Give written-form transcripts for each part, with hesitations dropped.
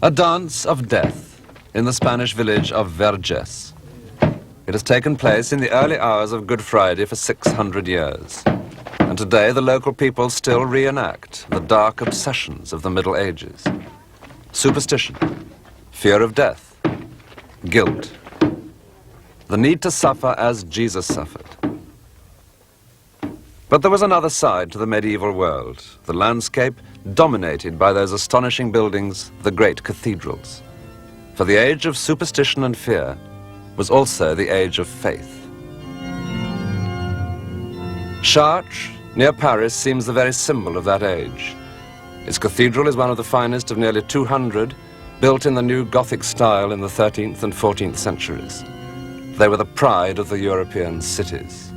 A dance of death in the Spanish village of Verges. It has taken place in the early hours of Good Friday for 600 years. And today the local people still reenact the dark obsessions of the Middle Ages. Superstition, fear of death, guilt, the need to suffer as Jesus suffered. But there was another side to the medieval world, the landscape dominated by those astonishing buildings, the great cathedrals. For the age of superstition and fear was also the age of faith. Chartres, near Paris, seems the very symbol of that age. Its cathedral is one of the finest of nearly 200, built in the new Gothic style in the 13th and 14th centuries. They were the pride of the European cities.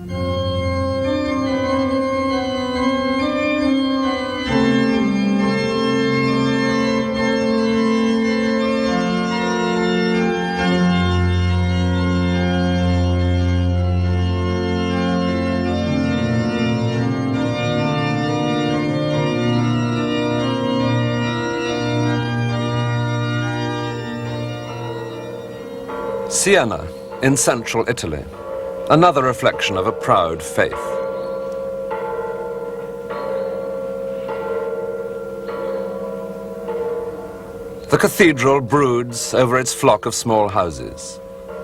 Siena, in central Italy, another reflection of a proud faith. The cathedral broods over its flock of small houses,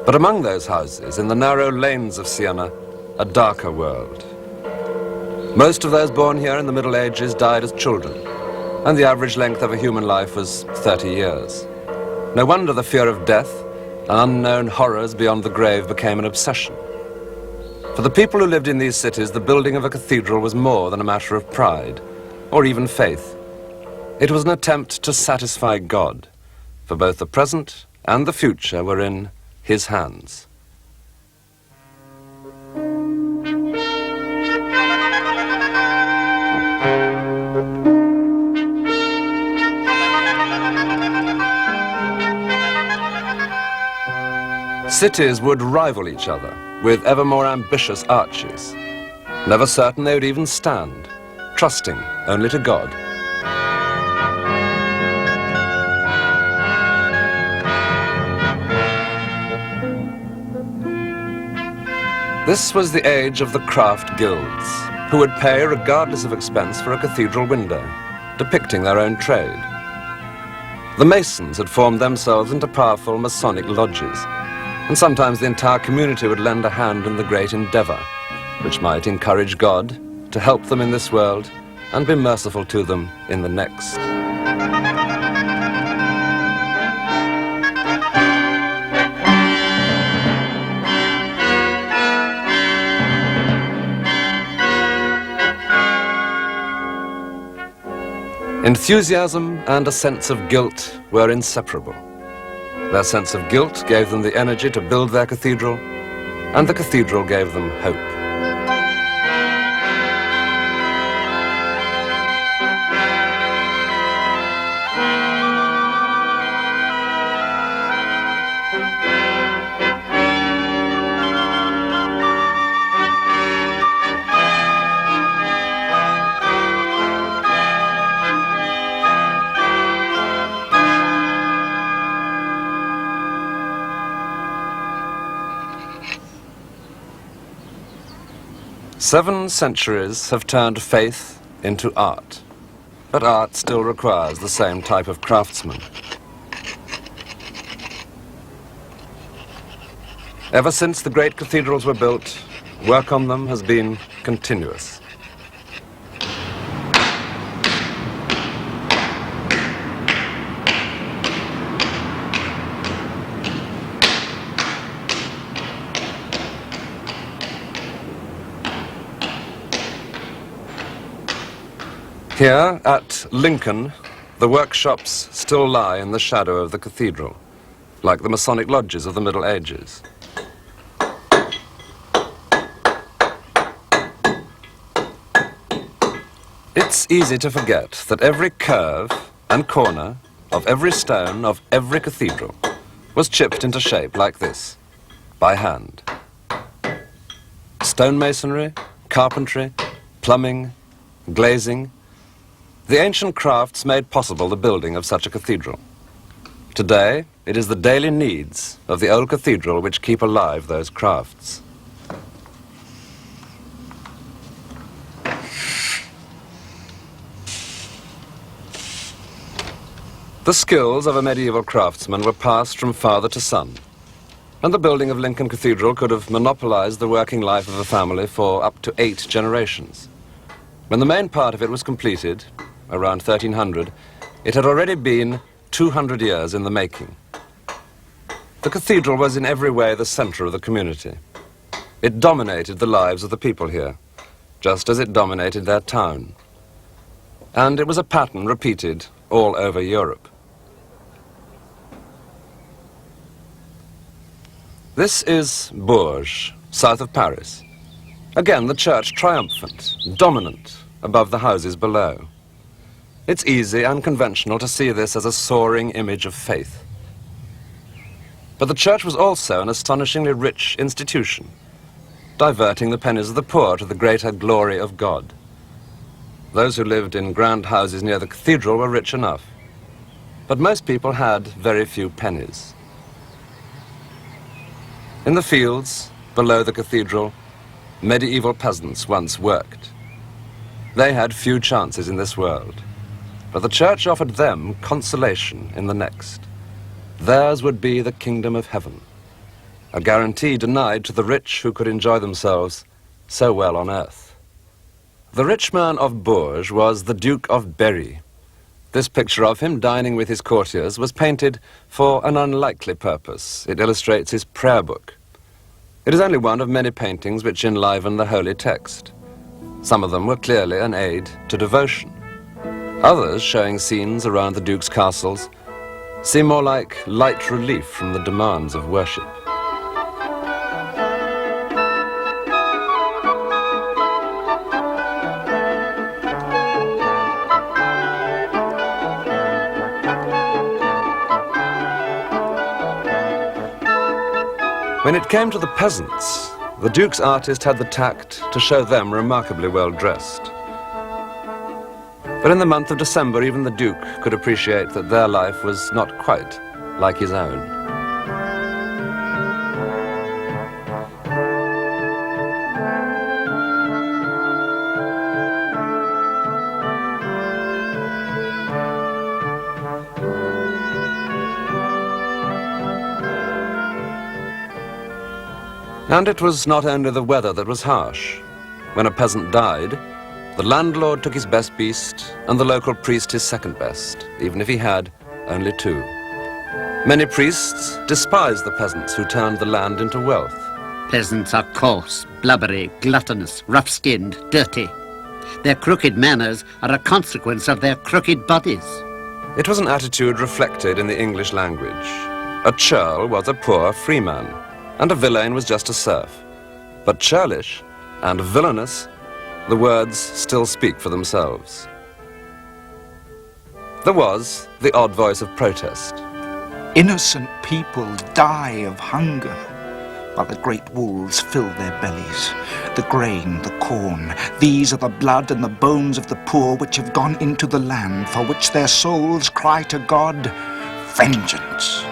but among those houses, in the narrow lanes of Siena, a darker world. Most of those born here in the Middle Ages died as children, and the average length of a human life was 30 years. No wonder the fear of death and unknown horrors beyond the grave became an obsession. For the people who lived in these cities, the building of a cathedral was more than a matter of pride, or even faith. It was an attempt to satisfy God, for both the present and the future were in His hands. Cities would rival each other with ever more ambitious arches, never certain they would even stand, trusting only to God. This was the age of the craft guilds, who would pay regardless of expense for a cathedral window, depicting their own trade. The masons had formed themselves into powerful Masonic lodges, and sometimes the entire community would lend a hand in the great endeavor, which might encourage God to help them in this world and be merciful to them in the next. Enthusiasm and a sense of guilt were inseparable. Their sense of guilt gave them the energy to build their cathedral, and the cathedral gave them hope. Seven centuries have turned faith into art, but art still requires the same type of craftsman. Ever since the great cathedrals were built, work on them has been continuous. Here at Lincoln, the workshops still lie in the shadow of the cathedral, like the Masonic lodges of the Middle Ages. It's easy to forget that every curve and corner of every stone of every cathedral was chipped into shape like this, by hand. Stonemasonry, carpentry, plumbing, glazing, the ancient crafts made possible the building of such a cathedral. Today, it is the daily needs of the old cathedral which keep alive those crafts. The skills of a medieval craftsman were passed from father to son, and the building of Lincoln Cathedral could have monopolized the working life of a family for up to 8 generations. When the main part of it was completed, around 1300, it had already been 200 years in the making. The cathedral was in every way the center of the community. It dominated the lives of the people here, just as it dominated their town. And it was a pattern repeated all over Europe. This is Bourges, south of Paris. Again, the church triumphant, dominant, above the houses below. It's easy and conventional to see this as a soaring image of faith. But the church was also an astonishingly rich institution, diverting the pennies of the poor to the greater glory of God. Those who lived in grand houses near the cathedral were rich enough, but most people had very few pennies. In the fields, below the cathedral, medieval peasants once worked. They had few chances in this world, but the church offered them consolation in the next. Theirs would be the kingdom of heaven, a guarantee denied to the rich who could enjoy themselves so well on earth. The rich man of Bourges was the Duke of Berry. This picture of him dining with his courtiers was painted for an unlikely purpose. It illustrates his prayer book. It is only one of many paintings which enliven the holy text. Some of them were clearly an aid to devotion. Others, showing scenes around the Duke's castles, seem more like light relief from the demands of worship. When it came to the peasants, the Duke's artist had the tact to show them remarkably well dressed. But in the month of December, even the Duke could appreciate that their life was not quite like his own. And it was not only the weather that was harsh. When a peasant died, the landlord took his best beast and the local priest his second best, even if he had only 2. Many priests despised the peasants who turned the land into wealth. Peasants are coarse, blubbery, gluttonous, rough-skinned, dirty. Their crooked manners are a consequence of their crooked bodies. It was an attitude reflected in the English language. A churl was a poor freeman, and a villain was just a serf. But churlish and villainous, the words still speak for themselves. There was the odd voice of protest. Innocent people die of hunger, while the great wolves fill their bellies. The grain, the corn, these are the blood and the bones of the poor which have gone into the land, for which their souls cry to God, vengeance.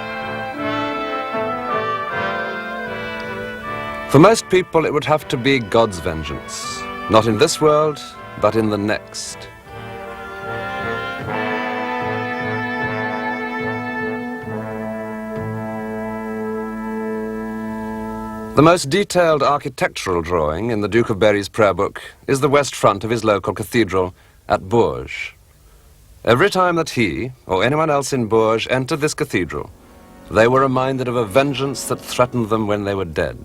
For most people, it would have to be God's vengeance. Not in this world, but in the next. The most detailed architectural drawing in the Duke of Berry's prayer book is the west front of his local cathedral at Bourges. Every time that he, or anyone else in Bourges, entered this cathedral, they were reminded of a vengeance that threatened them when they were dead.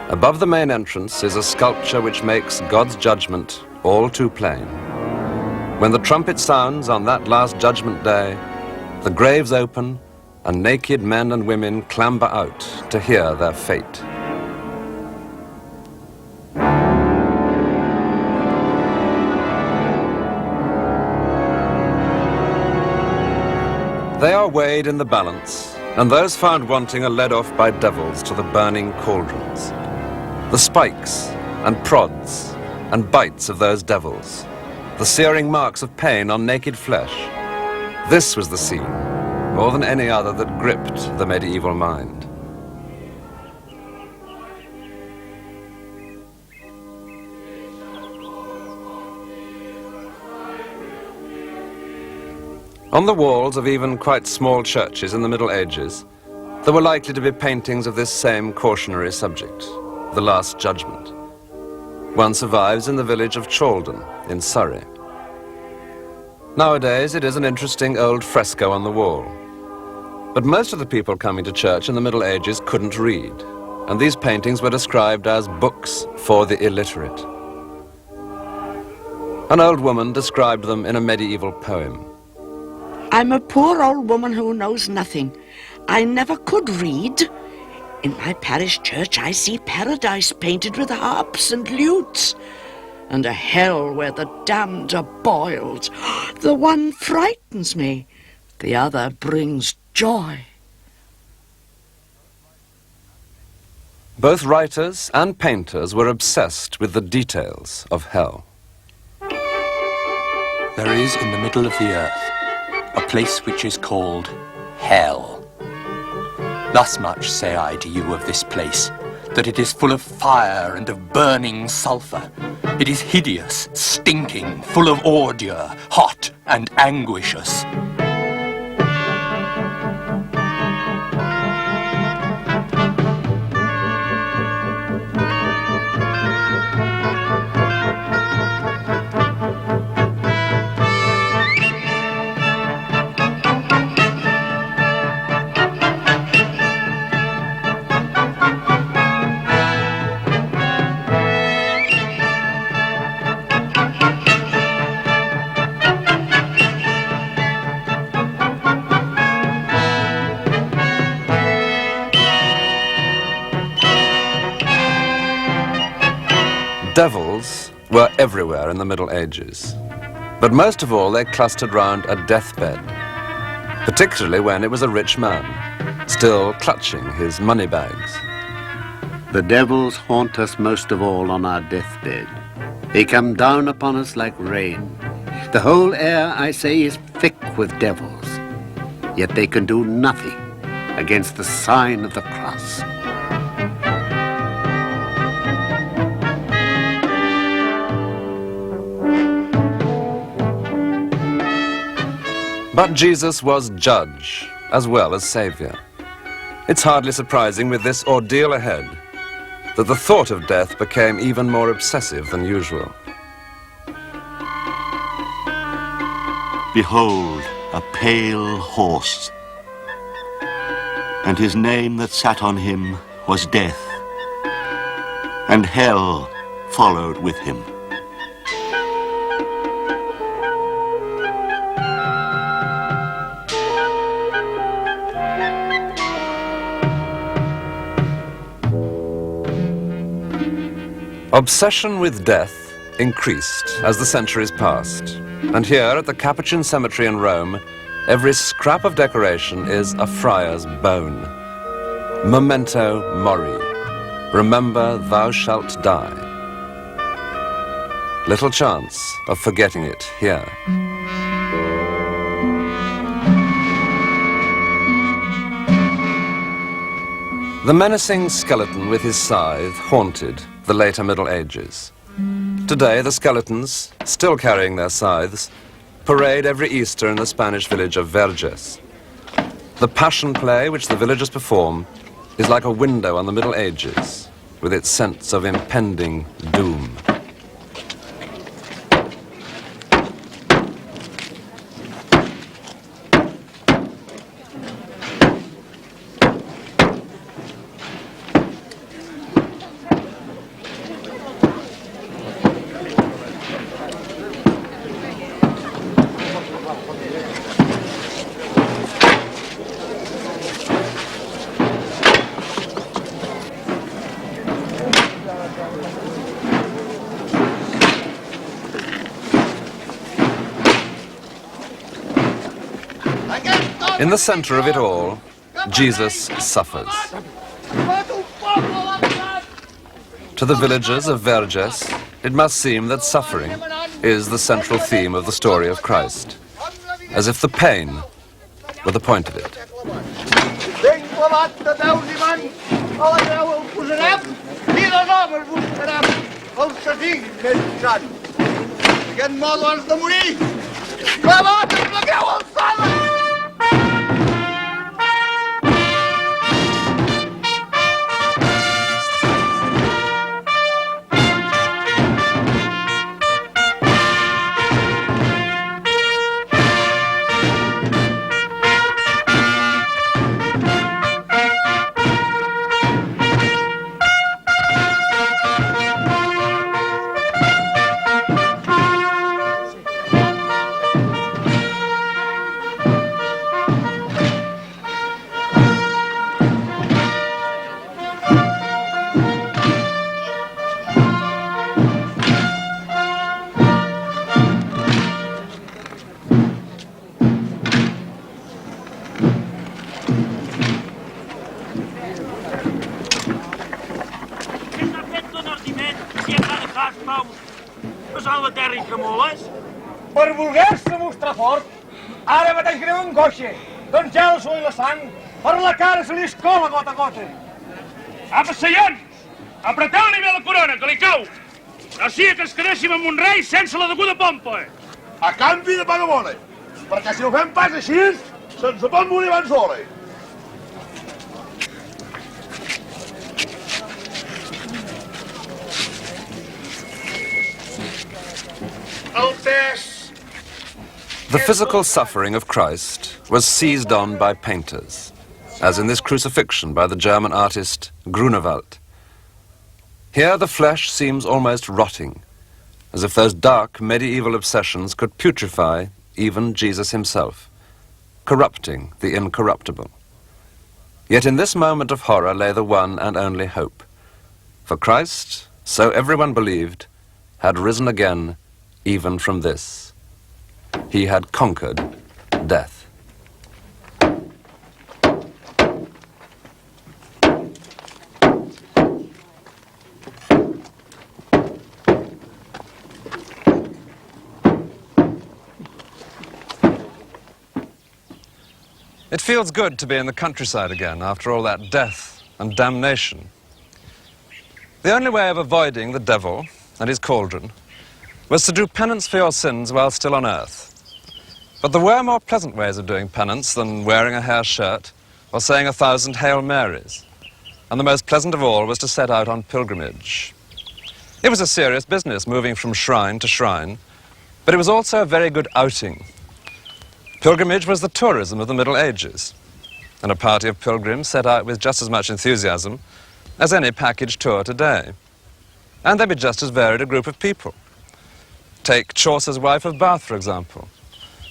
Above the main entrance is a sculpture which makes God's judgment all too plain. When the trumpet sounds on that last judgment day, the graves open and naked men and women clamber out to hear their fate. They are weighed in the balance, and those found wanting are led off by devils to the burning cauldrons. The spikes and prods and bites of those devils, the searing marks of pain on naked flesh. This was the scene more than any other that gripped the medieval mind. On the walls of even quite small churches in the Middle Ages, there were likely to be paintings of this same cautionary subject, the Last Judgment. One survives in the village of Chaldon in Surrey. Nowadays, it is an interesting old fresco on the wall. But most of the people coming to church in the Middle Ages couldn't read, and these paintings were described as books for the illiterate. An old woman described them in a medieval poem. I'm a poor old woman who knows nothing. I never could read. In my parish church I see paradise painted with harps and lutes, and a hell where the damned are boiled. The one frightens me, the other brings joy. Both writers and painters were obsessed with the details of hell. There is in the middle of the earth a place which is called hell. Thus much say I to you of this place, that it is full of fire and of burning sulphur. It is hideous, stinking, full of ordure, hot and anguishous. Devils were everywhere in the Middle Ages, but most of all they clustered round a deathbed, particularly when it was a rich man, still clutching his money bags. The devils haunt us most of all on our deathbed. They come down upon us like rain. The whole air, I say, is thick with devils, yet they can do nothing against the sign of the cross. But Jesus was judge as well as savior. It's hardly surprising with this ordeal ahead that the thought of death became even more obsessive than usual. Behold, a pale horse, and his name that sat on him was Death, and hell followed with him. Obsession with death increased as the centuries passed, and here at the Capuchin Cemetery in Rome, every scrap of decoration is a friar's bone. Memento mori. Remember, thou shalt die. Little chance of forgetting it here. The menacing skeleton with his scythe haunted the later Middle Ages. Today, the skeletons, still carrying their scythes, parade every Easter in the Spanish village of Verges. The passion play which the villagers perform is like a window on the Middle Ages, with its sense of impending doom. In the center of it all, Jesus suffers. To the villagers of Verges, it must seem that suffering is the central theme of the story of Christ, as if the pain were the point of it. Per voler-se mostrar fort, ara mateix greu un coixe, doncs ja el suï la sang, per la cara se li escola gota a gota. Apa, seients, apreteu-li bé la corona, que li cau. No sigui que ens quedéssim amb un rei sense la deguda pompa. A canvi de pagabola, perquè si ho fem pas així, se'ns pot morir abans d'hora. The physical suffering of Christ was seized on by painters, as in this crucifixion by the German artist Grunewald. Here the flesh seems almost rotting, as if those dark medieval obsessions could putrefy even Jesus himself, corrupting the incorruptible. Yet in this moment of horror lay the one and only hope. For Christ, so everyone believed, had risen again even from this. He had conquered death. It feels good to be in the countryside again after all that death and damnation. The only way of avoiding the devil and his cauldron was to do penance for your sins while still on earth. But there were more pleasant ways of doing penance than wearing a hair shirt or saying 1,000 Hail Marys. And the most pleasant of all was to set out on pilgrimage. It was a serious business, moving from shrine to shrine, but it was also a very good outing. Pilgrimage was the tourism of the Middle Ages, and a party of pilgrims set out with just as much enthusiasm as any package tour today. And they'd be just as varied a group of people. Take Chaucer's Wife of Bath, for example.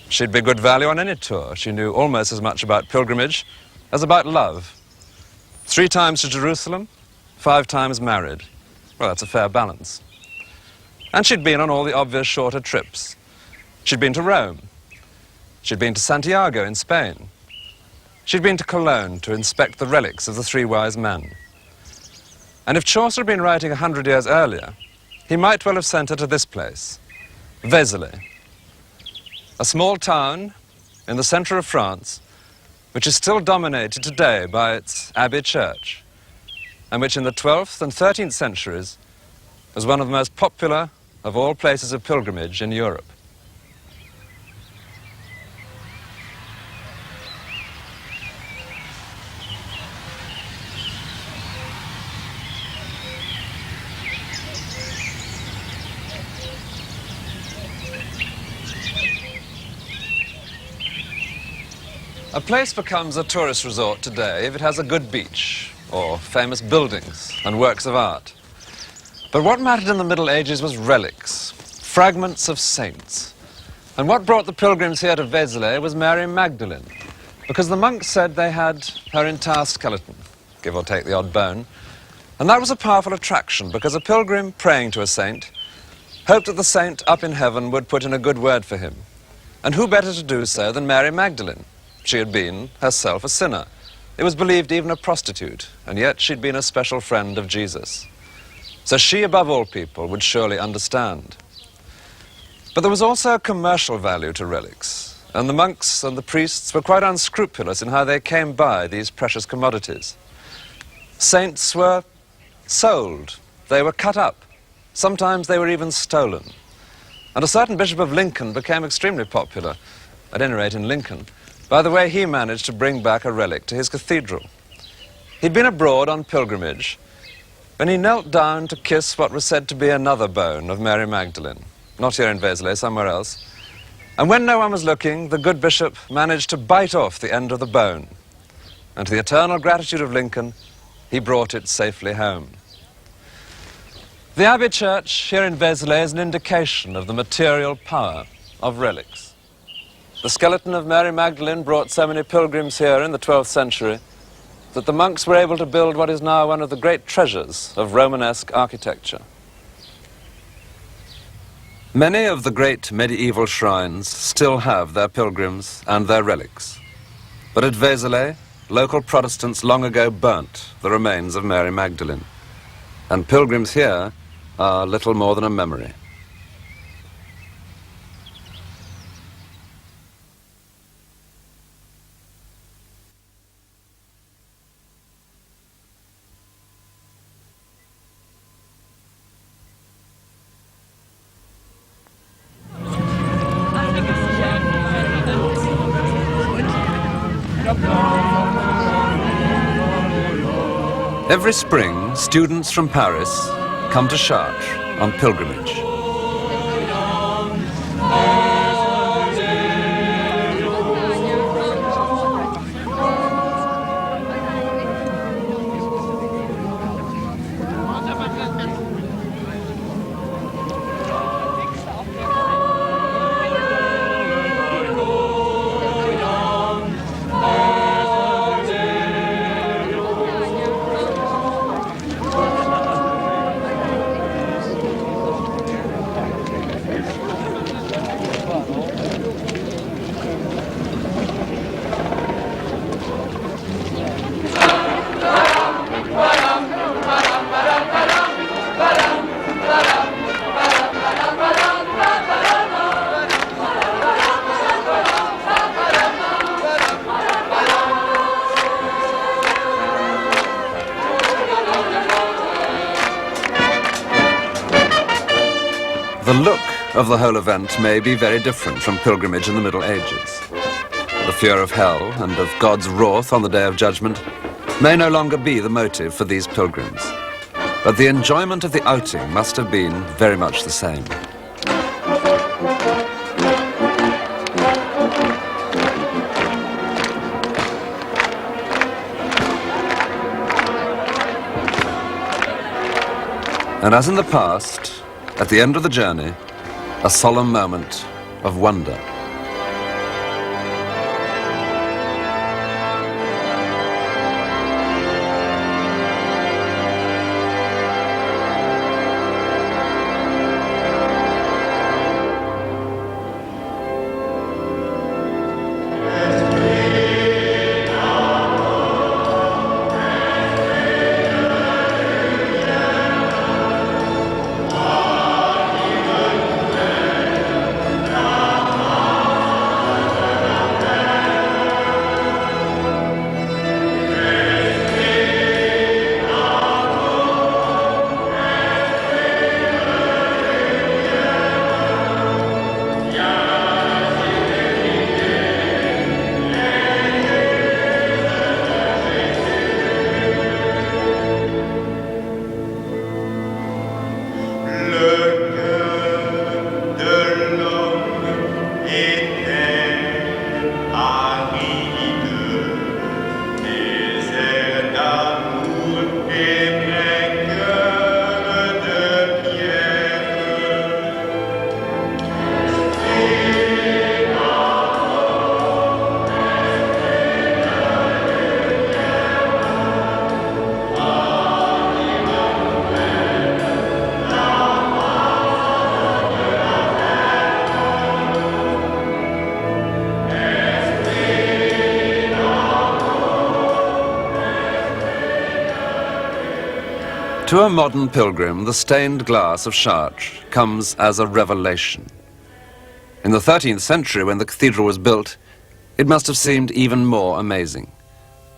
She'd be good value on any tour. She knew almost as much about pilgrimage as about love. 3 times to Jerusalem, 5 times married. Well, that's a fair balance. And she'd been on all the obvious shorter trips. She'd been to Rome. She'd been to Santiago in Spain. She'd been to Cologne to inspect the relics of the 3 wise men. And if Chaucer had been writing 100 years earlier, he might well have sent her to this place, Vézelay, a small town in the center of France, which is still dominated today by its abbey church, and which in the 12th and 13th centuries was one of the most popular of all places of pilgrimage in Europe. A place becomes a tourist resort today if it has a good beach, or famous buildings and works of art. But what mattered in the Middle Ages was relics, fragments of saints. And what brought the pilgrims here to Vézelay was Mary Magdalene, because the monks said they had her entire skeleton, give or take the odd bone. And that was a powerful attraction, because a pilgrim praying to a saint hoped that the saint up in heaven would put in a good word for him. And who better to do so than Mary Magdalene? She had been, herself, a sinner. It was believed even a prostitute, and yet she'd been a special friend of Jesus. So she, above all people, would surely understand. But there was also a commercial value to relics, and the monks and the priests were quite unscrupulous in how they came by these precious commodities. Saints were sold, they were cut up, sometimes they were even stolen. And a certain Bishop of Lincoln became extremely popular, at any rate in Lincoln, by the way he managed to bring back a relic to his cathedral. He'd been abroad on pilgrimage when he knelt down to kiss what was said to be another bone of Mary Magdalene, not here in Vézelay, somewhere else. And when no one was looking, the good bishop managed to bite off the end of the bone. And to the eternal gratitude of Lincoln, he brought it safely home. The Abbey Church here in Vézelay is an indication of the material power of relics. The skeleton of Mary Magdalene brought so many pilgrims here in the 12th century that the monks were able to build what is now one of the great treasures of Romanesque architecture. Many of the great medieval shrines still have their pilgrims and their relics. But at Vézelay, local Protestants long ago burnt the remains of Mary Magdalene. And pilgrims here are little more than a memory. Every spring, students from Paris come to Chartres on pilgrimage. The look of the whole event may be very different from pilgrimage in the Middle Ages. The fear of hell and of God's wrath on the Day of Judgment may no longer be the motive for these pilgrims, but the enjoyment of the outing must have been very much the same. And as in the past, at the end of the journey, a solemn moment of wonder. To a modern pilgrim, the stained glass of Chartres comes as a revelation. In the 13th century, when the cathedral was built, it must have seemed even more amazing,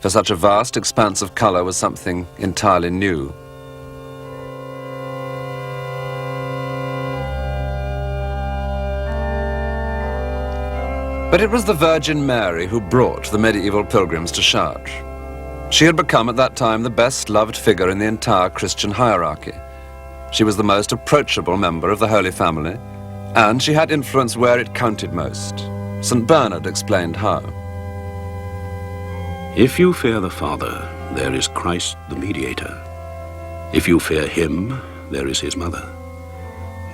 for such a vast expanse of colour was something entirely new. But it was the Virgin Mary who brought the medieval pilgrims to Chartres. She had become at that time the best loved figure in the entire Christian hierarchy. She was the most approachable member of the Holy Family, and she had influence where it counted most. St. Bernard explained how. If you fear the Father, there is Christ the mediator. If you fear him, there is his mother.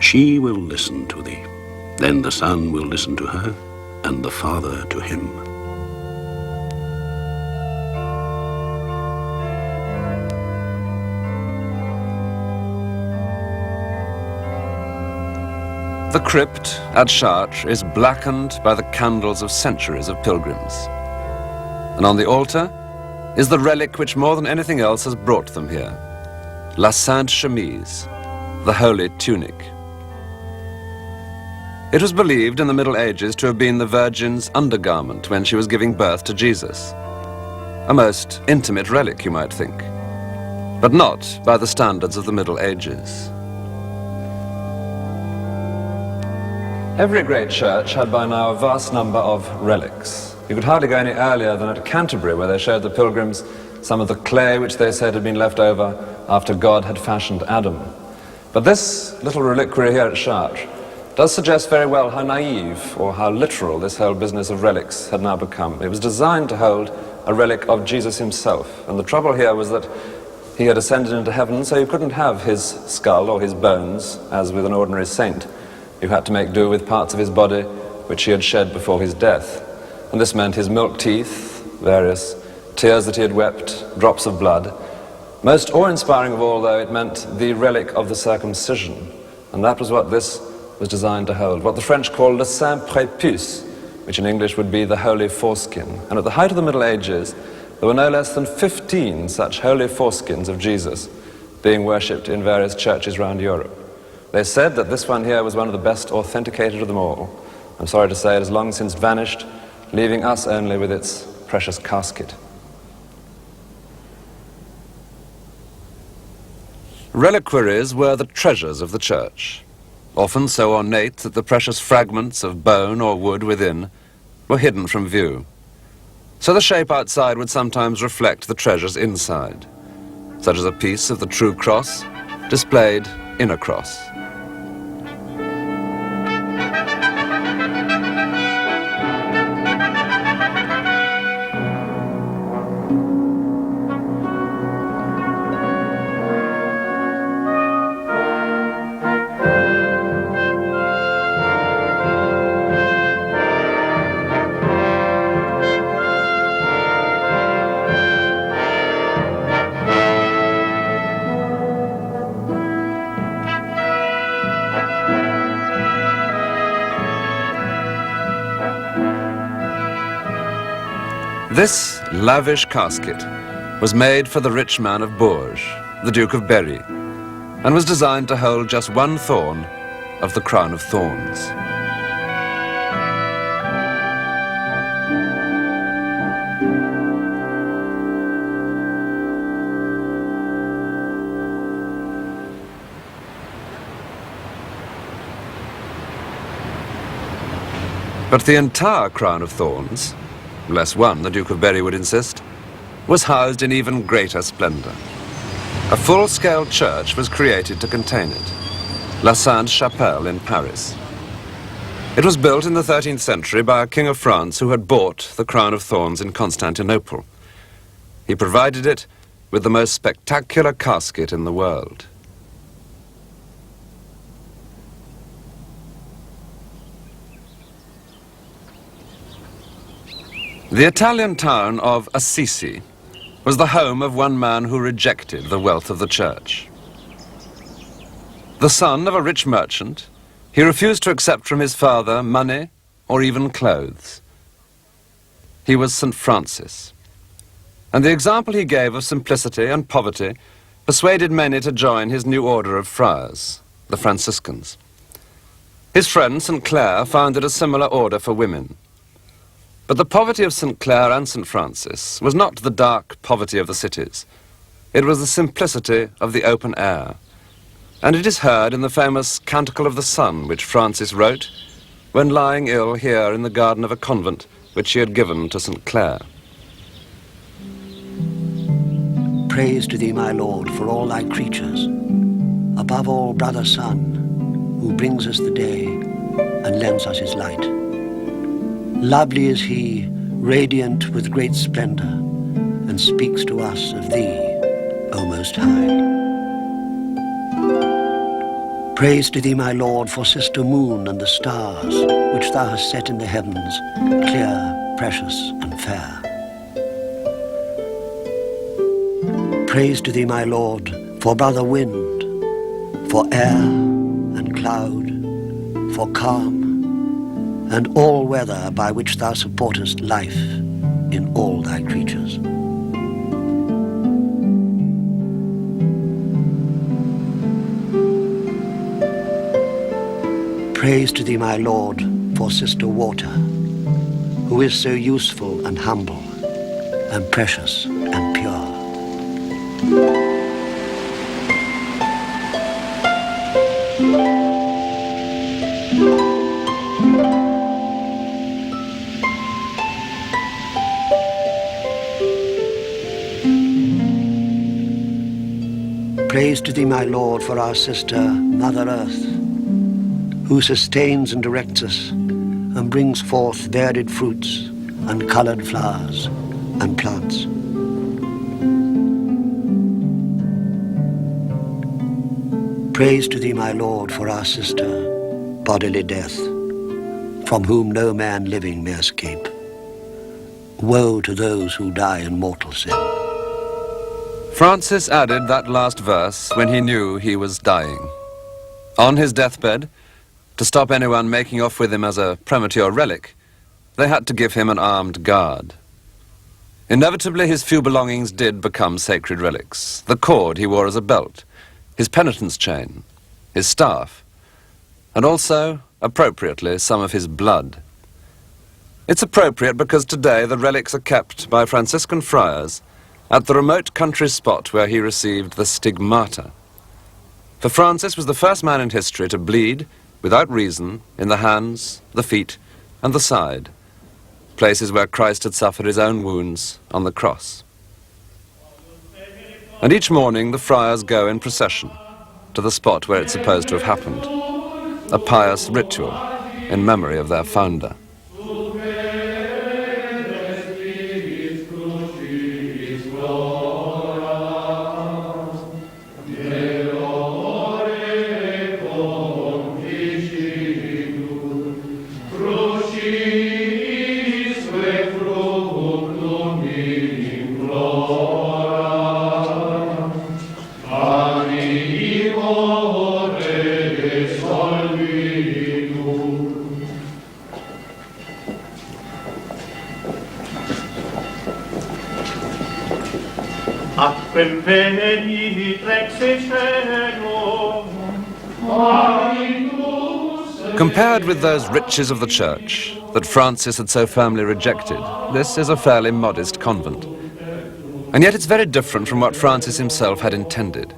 She will listen to thee. Then the Son will listen to her, and the Father to him. The crypt at Chartres is blackened by the candles of centuries of pilgrims. And on the altar is the relic which more than anything else has brought them here, La Sainte Chemise, the Holy Tunic. It was believed in the Middle Ages to have been the Virgin's undergarment when she was giving birth to Jesus. A most intimate relic, you might think, but not by the standards of the Middle Ages. Every great church had by now a vast number of relics. You could hardly go any earlier than at Canterbury, where they showed the pilgrims some of the clay which they said had been left over after God had fashioned Adam. But this little reliquary here at Chartres does suggest very well how naive or how literal this whole business of relics had now become. It was designed to hold a relic of Jesus himself, and the trouble here was that he had ascended into heaven, so you couldn't have his skull or his bones as with an ordinary saint. You had to make do with parts of his body which he had shed before his death, and this meant his milk teeth, various tears that he had wept, drops of blood. Most awe-inspiring of all, though, it meant the relic of the circumcision, and that was what this was designed to hold, what the French call le saint prépuce, which in English would be the holy foreskin. And at the height of the Middle Ages, there were no less than 15 such holy foreskins of Jesus being worshipped in various churches around Europe. They said that this one here was one of the best authenticated of them all. I'm sorry to say it has long since vanished, leaving us only with its precious casket. Reliquaries were the treasures of the church, often so ornate that the precious fragments of bone or wood within were hidden from view. So the shape outside would sometimes reflect the treasures inside, such as a piece of the true cross displayed in a cross. This lavish casket was made for the rich man of Bourges, the Duke of Berry, and was designed to hold just one thorn of the crown of thorns. But the entire crown of thorns, less one, the Duke of Berry would insist, was housed in even greater splendor. A full-scale church was created to contain it, La Sainte-Chapelle in Paris. It was built in the 13th century by a king of France who had bought the crown of thorns in Constantinople. He provided it with the most spectacular casket in the world. The Italian town of Assisi was the home of one man who rejected the wealth of the church. The son of a rich merchant, he refused to accept from his father money or even clothes. He was St. Francis, and the example he gave of simplicity and poverty persuaded many to join his new order of friars, the Franciscans. His friend St. Clare founded a similar order for women. But the poverty of St. Clare and St. Francis was not the dark poverty of the cities. It was the simplicity of the open air. And it is heard in the famous Canticle of the Sun, which Francis wrote when lying ill here in the garden of a convent which she had given to St. Clare. Praise to thee, my Lord, for all thy creatures, above all brother sun, who brings us the day and lends us his light. Lovely is he, radiant with great splendor, and speaks to us of thee, O Most High. Praise to thee, my Lord, for sister moon and the stars, which thou hast set in the heavens, clear, precious, and fair. Praise to thee, my Lord, for brother wind, for air and cloud, for calm, and all weather by which thou supportest life in all thy creatures. Praise to thee, my Lord, for sister water, who is so useful and humble, and precious and pure. Praise to thee, my Lord, for our sister, Mother Earth, who sustains and directs us and brings forth varied fruits and colored flowers and plants. Praise to thee, my Lord, for our sister, bodily death, from whom no man living may escape. Woe to those who die in mortal sin. Francis added that last verse when he knew he was dying. On his deathbed, to stop anyone making off with him as a premature relic, they had to give him an armed guard. Inevitably, his few belongings did become sacred relics. The cord he wore as a belt, his penitence chain, his staff, and also, appropriately, some of his blood. It's appropriate because today the relics are kept by Franciscan friars at the remote country spot where he received the stigmata. For Francis was the first man in history to bleed, without reason, in the hands, the feet, and the side, places where Christ had suffered his own wounds on the cross. And each morning the friars go in procession to the spot where it's supposed to have happened, a pious ritual in memory of their founder. Compared with those riches of the church that Francis had so firmly rejected, this is a fairly modest convent. And yet it's very different from what Francis himself had intended.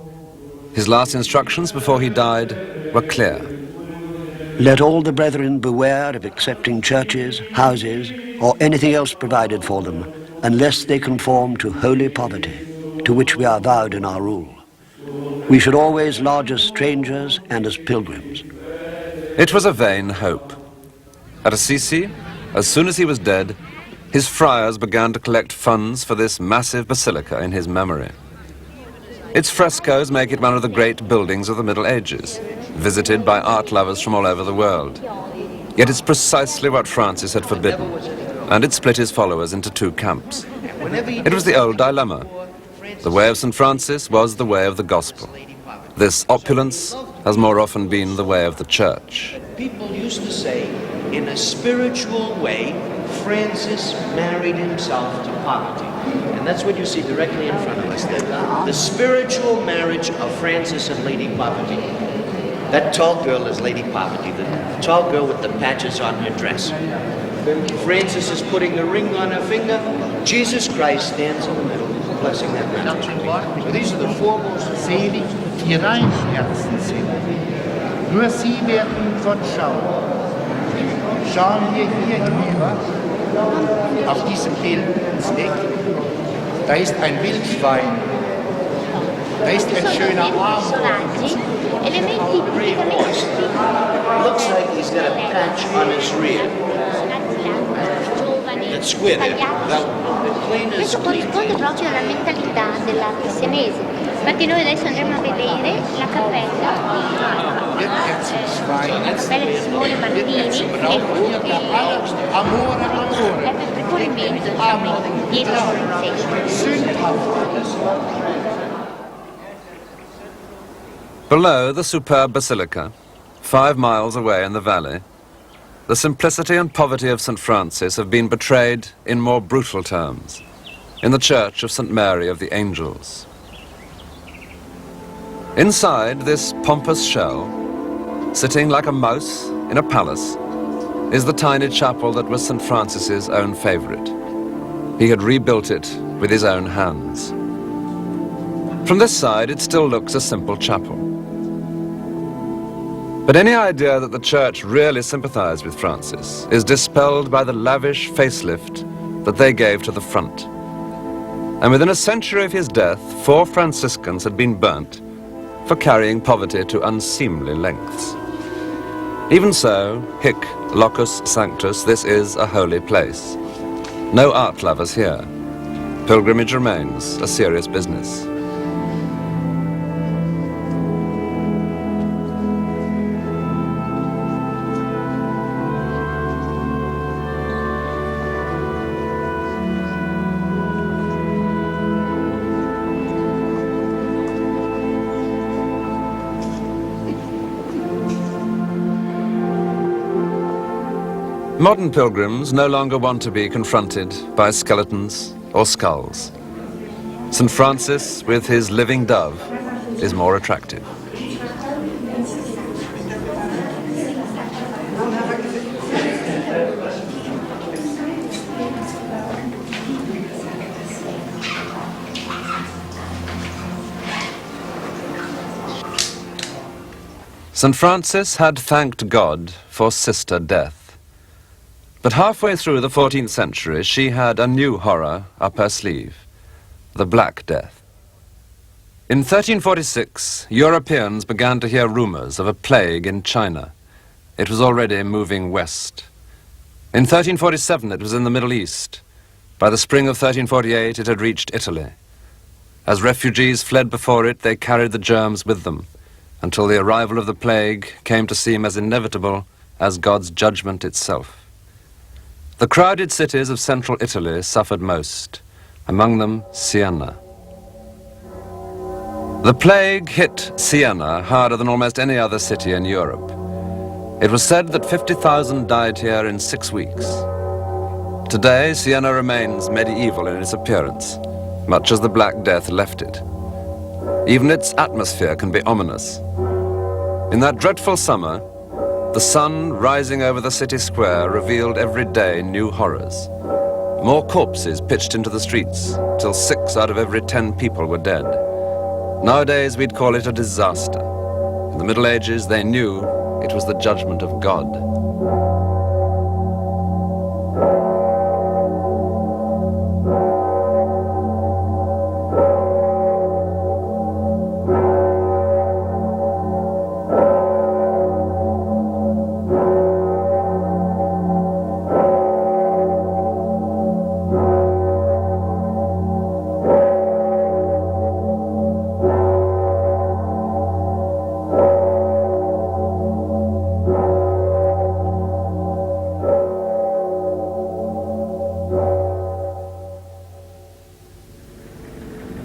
His last instructions before he died were clear. Let all the brethren beware of accepting churches, houses, or anything else provided for them, unless they conform to holy poverty, to which we are vowed in our rule. We should always lodge as strangers and as pilgrims. It was a vain hope. At Assisi, as soon as he was dead, his friars began to collect funds for this massive basilica in his memory. Its frescoes make it one of the great buildings of the Middle Ages, visited by art lovers from all over the world. Yet it's precisely what Francis had forbidden, and it split his followers into two camps. It was the old dilemma. The way of St. Francis was the way of the gospel. This opulence has more often been the way of the church. People used to say, in a spiritual way, Francis married himself to poverty. And that's what you see directly in front of us, the spiritual marriage of Francis and Lady Poverty. That tall girl is Lady Poverty, the tall girl with the patches on her dress. Francis is putting a ring on her finger. Jesus Christ stands in the middle, blessing that marriage. So these are the foremost. Selig, die rein Herzen sind. Nur sie werden Gott schauen. Schauen wir hier hinüber, auf diesem Bild ins Eck. Da ist ein Wildschwein. Da ist ein schöner Arm. Elementi tipicamente looks like he's got a patch on his rear. That's square there. Questo corrisponde proprio alla mentalità dell'arte senese. Infatti noi adesso andremo a vedere la cappella di Simone Martini e fu il ricorrimento, diciamo, dietro Below the superb basilica, 5 miles away in the valley, the simplicity and poverty of St. Francis have been portrayed in more brutal terms in the Church of St. Mary of the Angels. Inside this pompous shell, sitting like a mouse in a palace, is the tiny chapel that was St. Francis's own favorite. He had rebuilt it with his own hands. From this side, it still looks a simple chapel. But any idea that the church really sympathized with Francis is dispelled by the lavish facelift that they gave to the front. And within a century of his death, 4 Franciscans had been burnt for carrying poverty to unseemly lengths. Even so, hic locus sanctus, this is a holy place. No art lovers here. Pilgrimage remains a serious business. Modern pilgrims no longer want to be confronted by skeletons or skulls. St. Francis, with his living dove, is more attractive. St. Francis had thanked God for Sister Death. But halfway through the 14th century, she had a new horror up her sleeve, the Black Death. In 1346, Europeans began to hear rumors of a plague in China. It was already moving west. In 1347, it was in the Middle East. By the spring of 1348, it had reached Italy. As refugees fled before it, they carried the germs with them, until the arrival of the plague came to seem as inevitable as God's judgment itself. The crowded cities of central Italy suffered most, among them Siena. The plague hit Siena harder than almost any other city in Europe. It was said that 50,000 died here in 6 weeks. Today, Siena remains medieval in its appearance, much as the Black Death left it. Even its atmosphere can be ominous. In that dreadful summer, the sun rising over the city square revealed every day new horrors. More corpses pitched into the streets, till 6 out of every 10 people were dead. Nowadays, we'd call it a disaster. In the Middle Ages, they knew it was the judgment of God.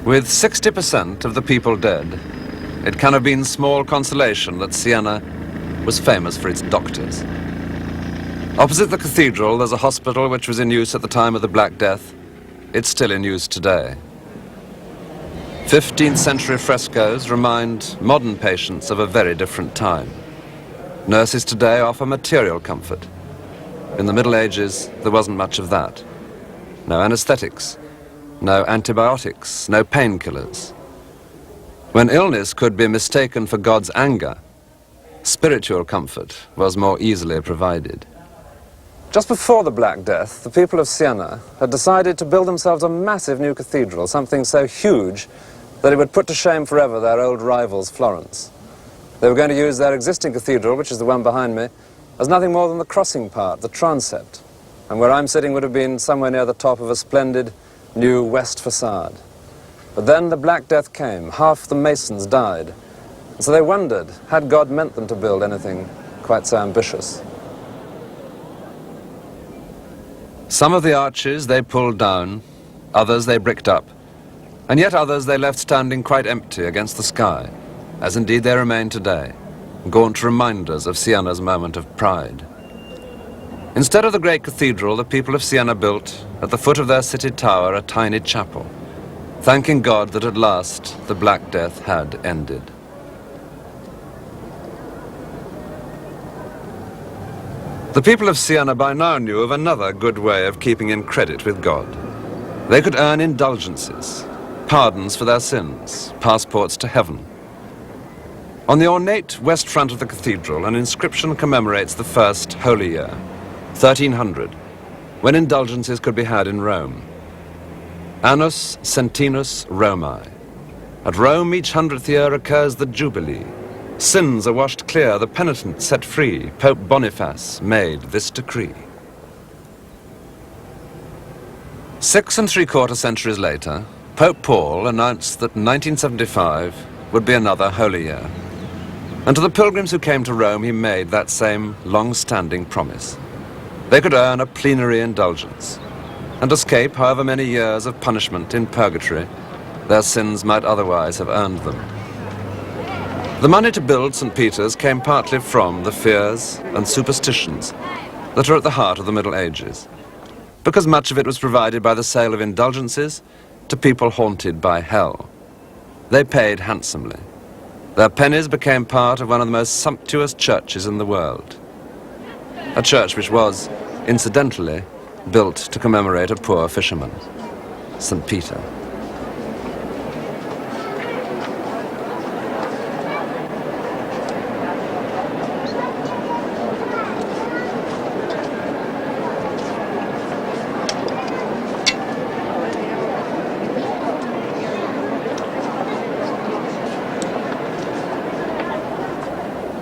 With 60% of the people dead, it can have been small consolation that Siena was famous for its doctors. Opposite the cathedral, there's a hospital which was in use at the time of the Black Death. It's still in use today. 15th century frescoes remind modern patients of a very different time. Nurses today offer material comfort. In the Middle Ages, there wasn't much of that. No anesthetics, no antibiotics, no painkillers. When illness could be mistaken for God's anger, spiritual comfort was more easily provided. Just before the Black Death, the people of Siena had decided to build themselves a massive new cathedral, something so huge that it would put to shame forever their old rivals, Florence. They were going to use their existing cathedral, which is the one behind me, as nothing more than the crossing part, the transept, and where I'm sitting would have been somewhere near the top of a splendid new west facade. But then the Black Death came, half the masons died, and so they wondered, had God meant them to build anything quite so ambitious? Some of the arches they pulled down, others they bricked up, and yet others they left standing quite empty against the sky, as indeed they remain today, gaunt reminders of Siena's moment of pride. Instead of the great cathedral, the people of Siena built, at the foot of their city tower, a tiny chapel, thanking God that at last the Black Death had ended. The people of Siena by now knew of another good way of keeping in credit with God. They could earn indulgences, pardons for their sins, passports to heaven. On the ornate west front of the cathedral, an inscription commemorates the first Holy Year, 1300, when indulgences could be had in Rome. Annus Centenus Romae. At Rome, each 100th year occurs the Jubilee. Sins are washed clear, the penitent set free. Pope Boniface made this decree. 6 3/4 centuries later, Pope Paul announced that 1975 would be another Holy Year. And to the pilgrims who came to Rome, he made that same long-standing promise. They could earn a plenary indulgence and escape however many years of punishment in purgatory their sins might otherwise have earned them. The money to build St. Peter's came partly from the fears and superstitions that are at the heart of the Middle Ages, because much of it was provided by the sale of indulgences to people haunted by hell. They paid handsomely. Their pennies became part of one of the most sumptuous churches in the world, a church which was, incidentally, built to commemorate a poor fisherman, St. Peter.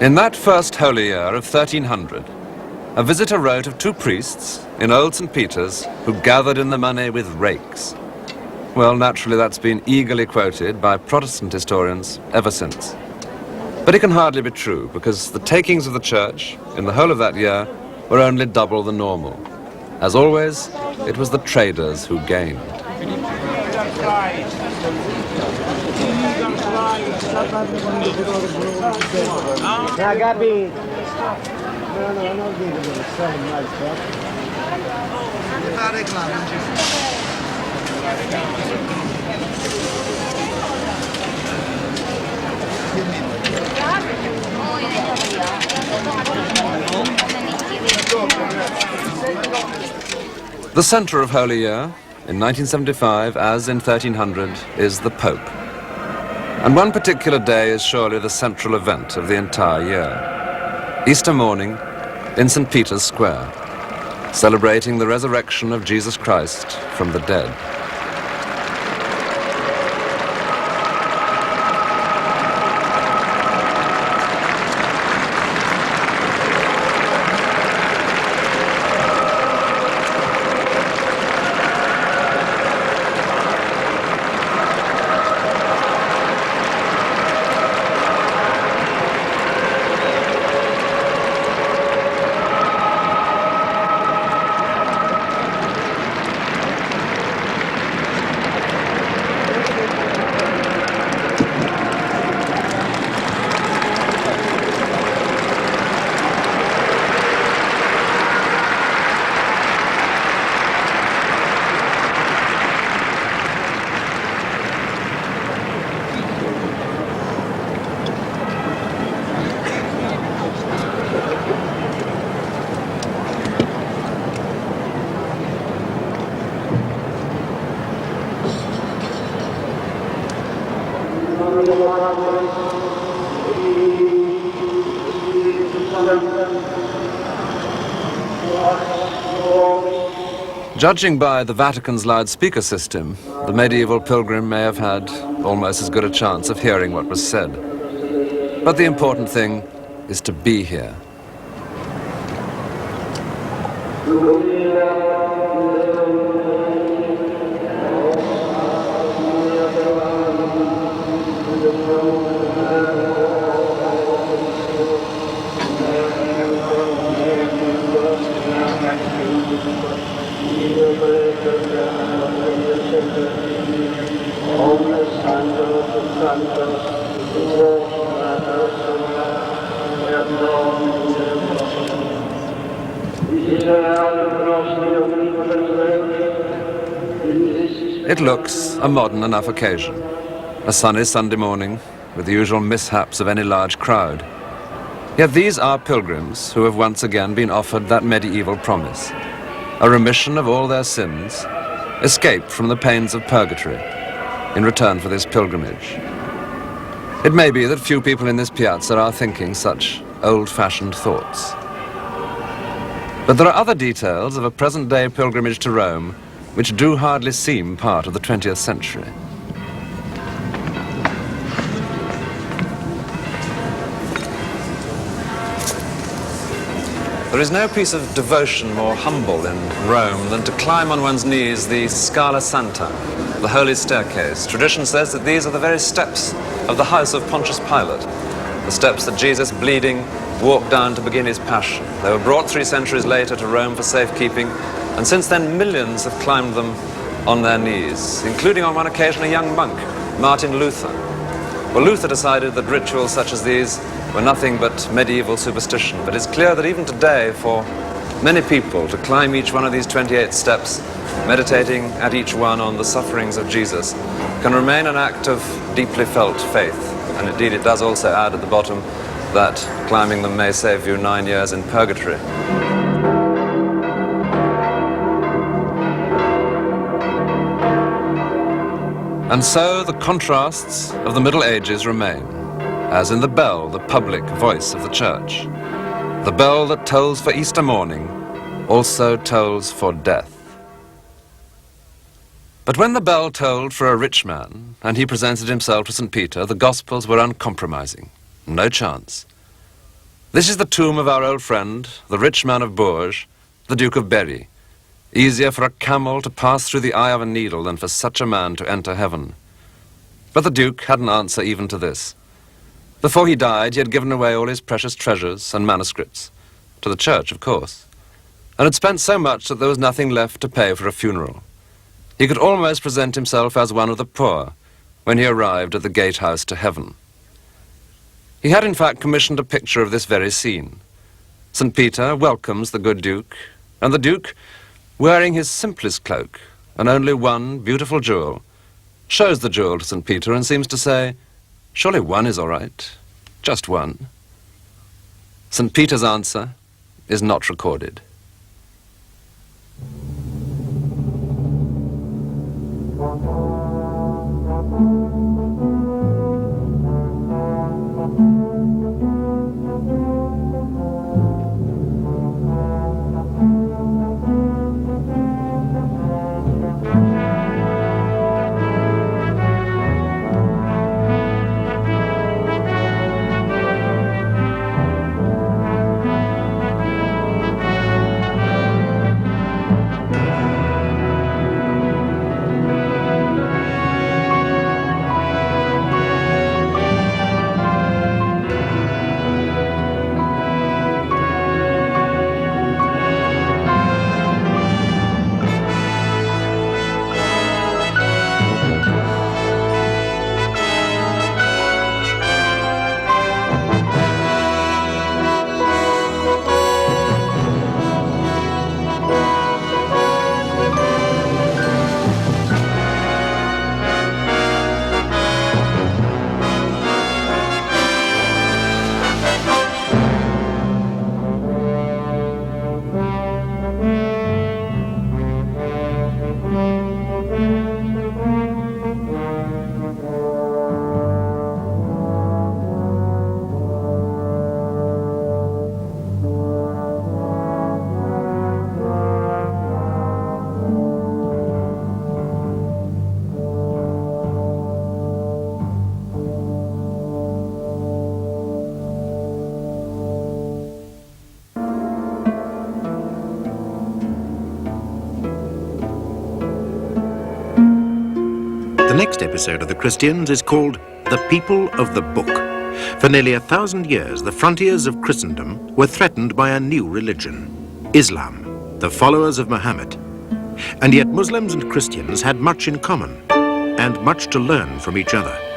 In that first Holy Year of 1300, a visitor wrote of 2 priests in old St. Peter's who gathered in the money with rakes. Well, naturally, that's been eagerly quoted by Protestant historians ever since. But it can hardly be true, because the takings of the church in the whole of that year were only double the normal. As always, it was the traders who gained. The center of Holy Year, in 1975, as in 1300, is the Pope. And one particular day is surely the central event of the entire year. Easter morning in St. Peter's Square, celebrating the resurrection of Jesus Christ from the dead. Judging by the Vatican's loudspeaker system, the medieval pilgrim may have had almost as good a chance of hearing what was said. But the important thing is to be here. It looks a modern enough occasion. A sunny Sunday morning, with the usual mishaps of any large crowd. Yet these are pilgrims who have once again been offered that medieval promise. A remission of all their sins, escape from the pains of purgatory, in return for this pilgrimage. It may be that few people in this piazza are thinking such old-fashioned thoughts. But there are other details of a present-day pilgrimage to Rome which do hardly seem part of the 20th century. There is no piece of devotion more humble in Rome than to climb on one's knees the Scala Santa, the Holy Staircase. Tradition says that these are the very steps of the house of Pontius Pilate, the steps that Jesus, bleeding, walked down to begin his passion. They were brought 3 centuries later to Rome for safekeeping, and since then millions have climbed them on their knees, including on one occasion a young monk, Martin Luther. Well, Luther decided that rituals such as these were nothing but medieval superstition, but it's clear that even today, for many people to climb each one of these 28 steps, meditating at each one on the sufferings of Jesus, can remain an act of deeply felt faith. And indeed it does also add at the bottom that climbing them may save you 9 years in purgatory. And so the contrasts of the Middle Ages remain, as in the bell, the public voice of the church. The bell that tolls for Easter morning also tolls for death. But when the bell tolled for a rich man, and he presented himself to St. Peter, the Gospels were uncompromising. No chance. This is the tomb of our old friend, the rich man of Bourges, the Duke of Berry. Easier for a camel to pass through the eye of a needle than for such a man to enter heaven. But the Duke had an answer even to this. Before he died, he had given away all his precious treasures and manuscripts, to the church, of course, and had spent so much that there was nothing left to pay for a funeral. He could almost present himself as one of the poor when he arrived at the gatehouse to heaven. He had in fact commissioned a picture of this very scene. St. Peter welcomes the good Duke, and the Duke, wearing his simplest cloak and only one beautiful jewel, shows the jewel to St. Peter and seems to say, "Surely one is all right, just one." St. Peter's answer is not recorded. next episode of The Christians is called The People of the Book. For nearly 1,000 years, the frontiers of Christendom were threatened by a new religion, Islam, the followers of Muhammad. And yet Muslims and Christians had much in common and much to learn from each other.